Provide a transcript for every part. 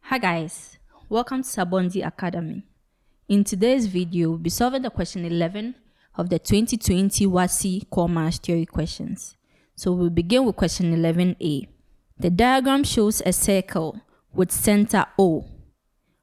Hi guys, welcome to Sabondi Academy. In today's video, we'll be solving the question 11 of the 2020 WASSCE Core Maths Theory questions. So we'll begin with question 11a. The diagram shows a circle with center O,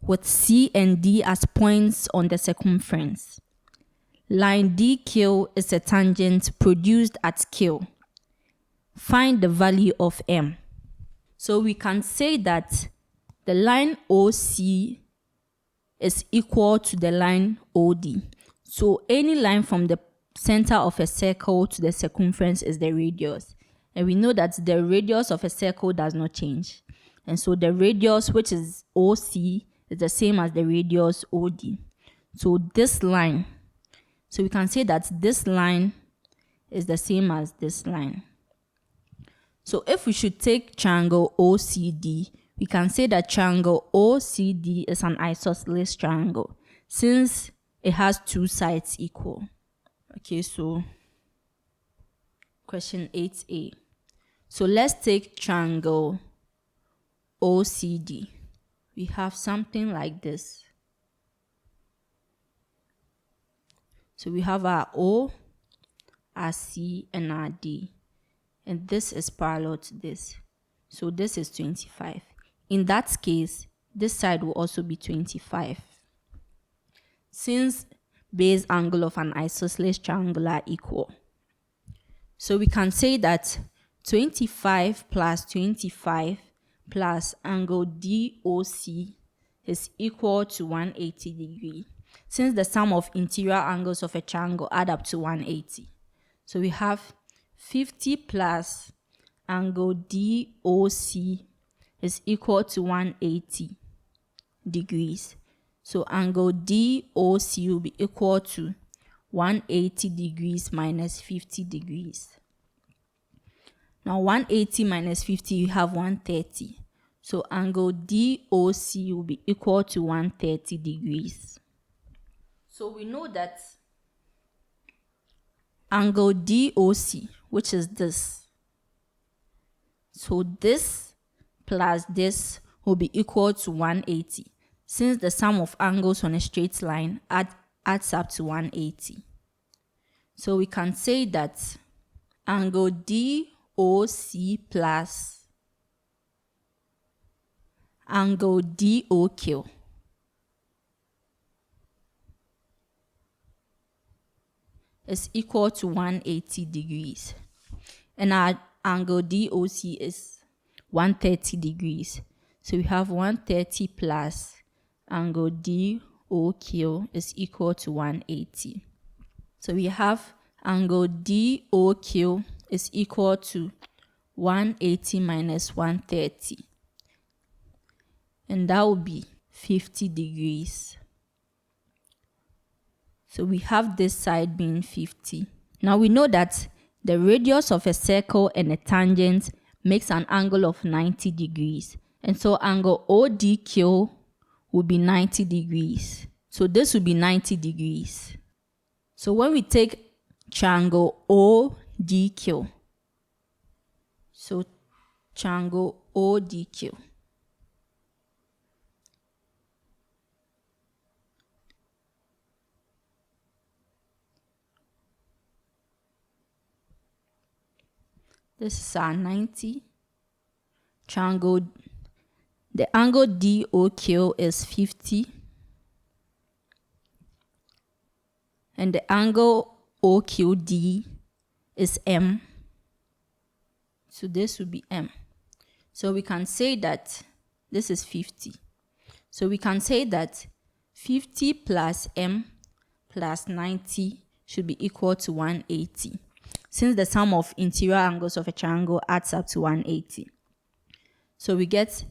with C and D as points on the circumference. Line DQ is a tangent produced at Q. Find the value of M. So we can say that the line OC is equal to the line OD. So any line from the center of a circle to the circumference is the radius. And we know that the radius of a circle does not change. And so the radius, which is OC, is the same as the radius OD. So this line, so we can say that this line is the same as this line. So if we should take triangle OCD, we can say that triangle OCD is an isosceles triangle since it has two sides equal. Okay, so question 8a. So let's take triangle OCD. We have something like this. So we have our O, our C, and our D. And this is parallel to this. So this is 25. In that case, this side will also be 25. Since base angle of an isosceles triangle are equal. So we can say that 25 plus 25 plus angle DOC is equal to 180 degrees. Since the sum of interior angles of a triangle add up to 180. So we have 50 plus angle DOC is equal to 180 degrees. So angle DOC will be equal to 180 degrees minus 50 degrees. Now 180 minus 50, you have 130. So angle DOC will be equal to 130 degrees. So we know that angle DOC, which is this. So this plus this will be equal to 180, since the sum of angles on a straight line adds up to 180. So we can say that angle DOC plus angle DOQ is equal to 180 degrees. And our angle DOC is 130 degrees. So we have 130 plus angle DOQ is equal to 180. So we have angle DOQ is equal to 180 minus 130. And that will be 50 degrees. So we have this side being 50. Now we know that the radius of a circle and a tangent makes an angle of 90 degrees. And so angle ODQ will be 90 degrees. So this will be 90 degrees. So when we take triangle ODQ, so triangle ODQ, this is our 90. Triangle, the angle DOQ is 50. And the angle OQD is M. So this will be M. So we can say that this is 50. So we can say that 50 plus M plus 90 should be equal to 180. Since the sum of interior angles of a triangle adds up to 180. So we get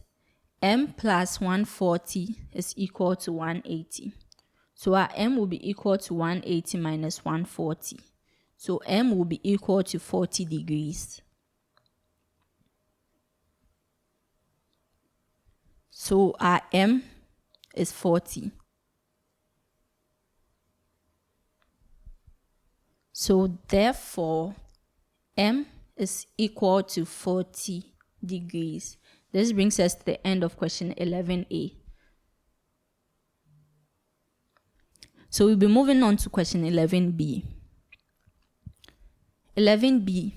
M plus 140 is equal to 180. So our M will be equal to 180 minus 140. So M will be equal to 40 degrees. So our M is 40. So therefore, M is equal to 40 degrees. This brings us to the end of question 11A. So we'll be moving on to question 11B. 11B.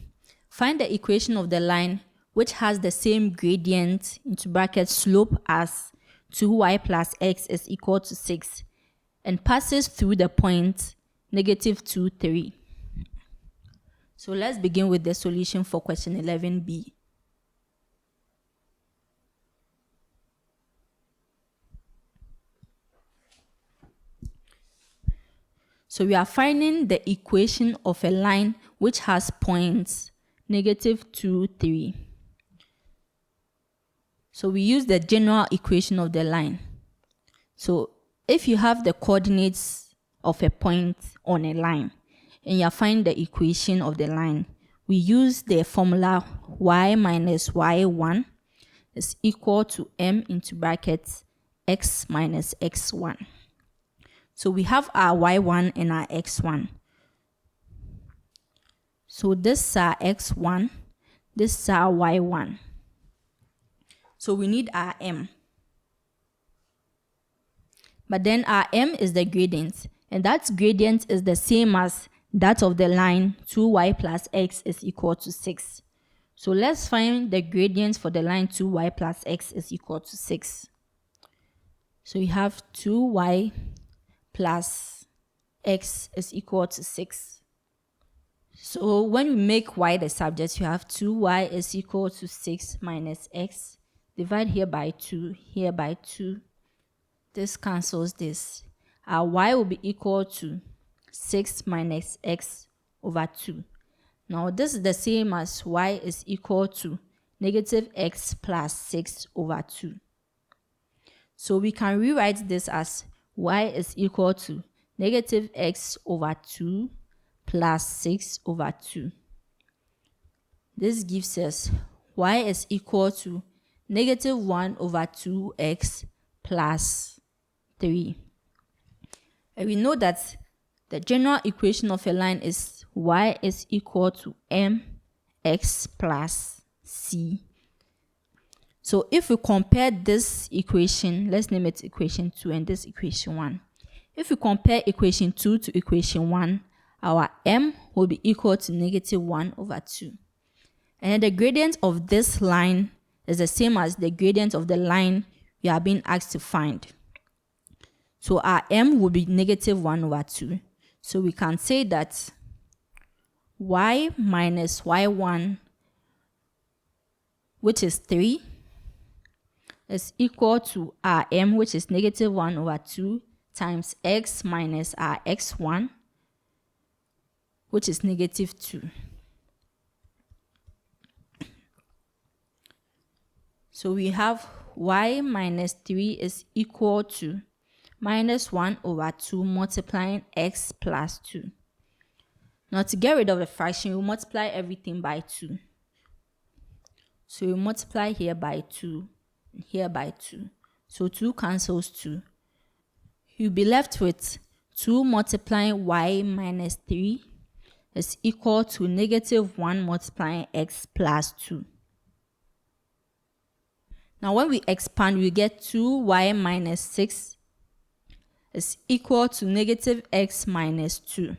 Find the equation of the line which has the same gradient into bracket slope as 2y plus x is equal to 6 and passes through the point -2, 3. So let's begin with the solution for question 11B. So we are finding the equation of a line which has points -2, 3. So we use the general equation of the line. So if you have the coordinates of a point on a line and you find the equation of the line, we use the formula y minus y1 is equal to m into brackets x minus x1. So we have our y1 and our x1. So this is our x1, this is our y1. So we need our m. But then our m is the gradient, and that gradient is the same as that of the line 2y plus x is equal to 6. So let's find the gradient for the line 2y plus x is equal to 6. So we have 2y plus x is equal to 6. So when we make y the subject, you have 2y is equal to 6 minus x. Divide here by 2, here by 2. This cancels this. Our y will be equal to 6 minus x over 2. Now this is the same as y is equal to -x plus 6 over 2. So we can rewrite this as y is equal to -x over 2 plus 6 over 2. This gives us y is equal to -1 over 2x plus 3. And we know that the general equation of a line is y is equal to mx plus c. So if we compare this equation, let's name it equation 2 and this equation 1. If we compare equation 2 to equation 1, our m will be equal to -1 over 2. And the gradient of this line is the same as the gradient of the line we are being asked to find. So our m will be -1 over 2. So we can say that y minus y1, which is 3, is equal to our m, which is -1 over 2, times x minus our x1, which is -2. So we have y minus 3 is equal to -1 over 2 multiplying x plus 2. Now to get rid of the fraction, we multiply everything by 2. So we multiply here by 2, and here by 2. So 2 cancels 2. You'll be left with 2 multiplying y minus 3 is equal to -1 multiplying x plus 2. Now when we expand, we get 2y minus 6 is equal to -x minus 2.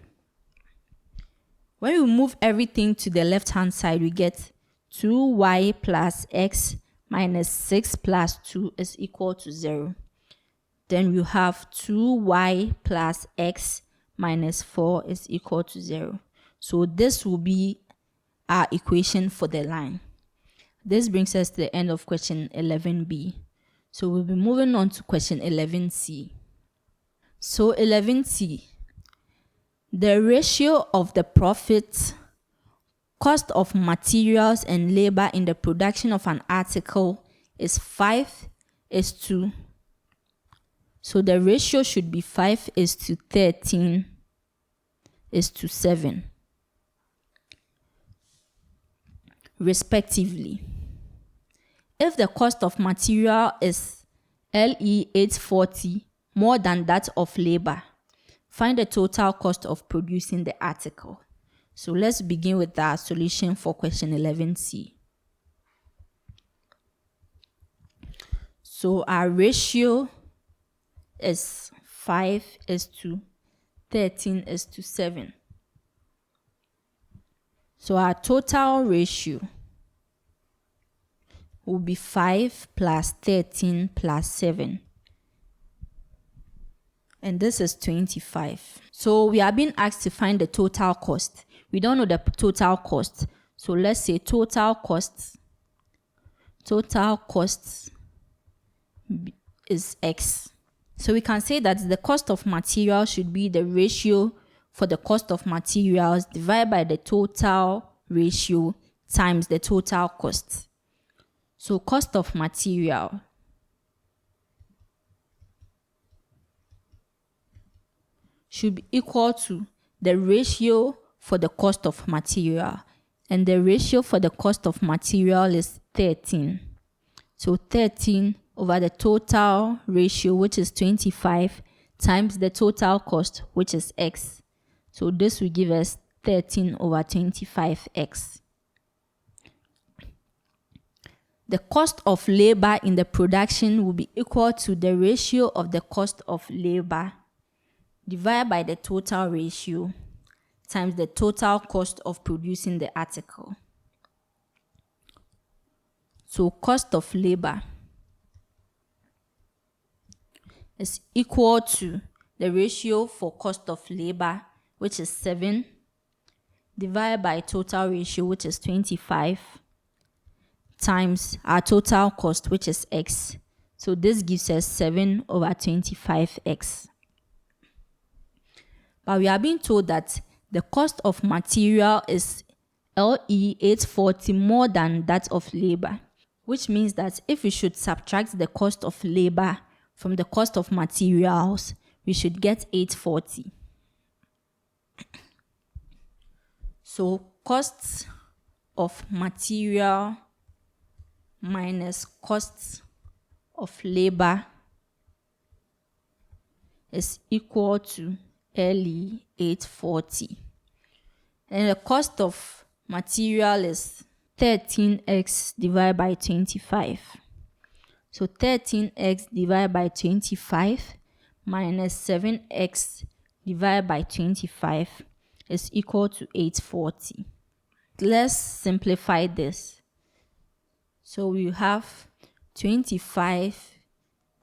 When we move everything to the left hand side, we get 2y plus x minus 6 plus 2 is equal to 0. Then you have 2y plus x minus 4 is equal to 0. So this will be our equation for the line. This brings us to the end of question 11b. So we'll be moving on to question 11c. So 11c, the ratio of the profit, cost of materials and labor in the production of an article is 5:2. So the ratio should be 5:13:7, respectively. If the cost of material is LE 840 more than that of labor, find the total cost of producing the article. So let's begin with our solution for question 11c. So our ratio is 5:13:7. So our total ratio will be 5 plus 13 plus 7. And this is 25. So we are being asked to find the total cost. We don't know the total cost. So let's say total cost is X. So we can say that the cost of material should be the ratio for the cost of materials divided by the total ratio times the total cost. So cost of material should be equal to the ratio for the cost of material. And the ratio for the cost of material is 13. So 13 over the total ratio, which is 25, times the total cost, which is X. So this will give us 13 over 25X. The cost of labor in the production will be equal to the ratio of the cost of labor divided by the total ratio times the total cost of producing the article. So cost of labor is equal to the ratio for cost of labor, which is 7, divided by total ratio, which is 25, times our total cost, which is X. So this gives us 7 over 25X. But we are being told that the cost of material is LE 840 more than that of labor, which means that if we should subtract the cost of labor from the cost of materials, we should get 840. So costs of material minus costs of labor is equal to LE 840. And the cost of material is 13x divided by 25. So 13x divided by 25 minus 7x divided by 25 is equal to 840. Let's simplify this. So we have 25,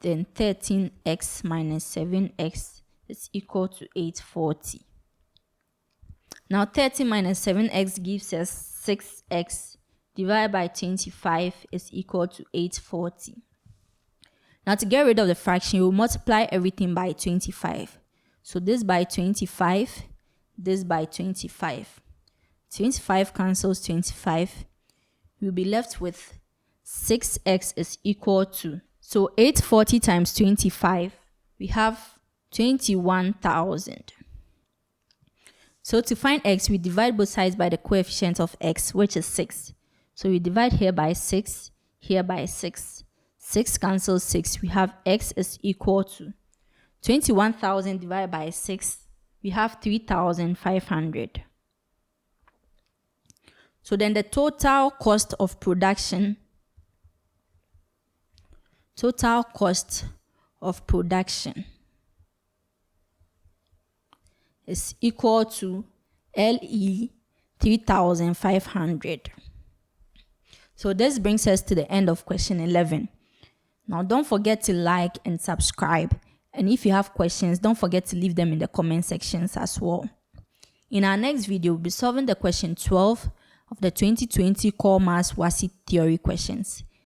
then 13x minus 7x is equal to 840. Now 30 minus 7x gives us 6x divided by 25 is equal to 840. Now to get rid of the fraction, you will multiply everything by 25. So this by 25, this by 25. 25 cancels 25. You'll be left with 6x is equal to, so 840 times 25, we have 21,000. So to find x, we divide both sides by the coefficient of x, which is 6. So we divide here by 6, here by 6. 6 cancels 6. We have x is equal to 21,000 divided by 6. We have 3,500. So then the total cost of production, is equal to LE 3,500. So this brings us to the end of question 11. Now don't forget to like and subscribe. And if you have questions, don't forget to leave them in the comment sections as well. In our next video, we'll be solving the question 12 of the 2020 Core Maths WASSCE theory questions.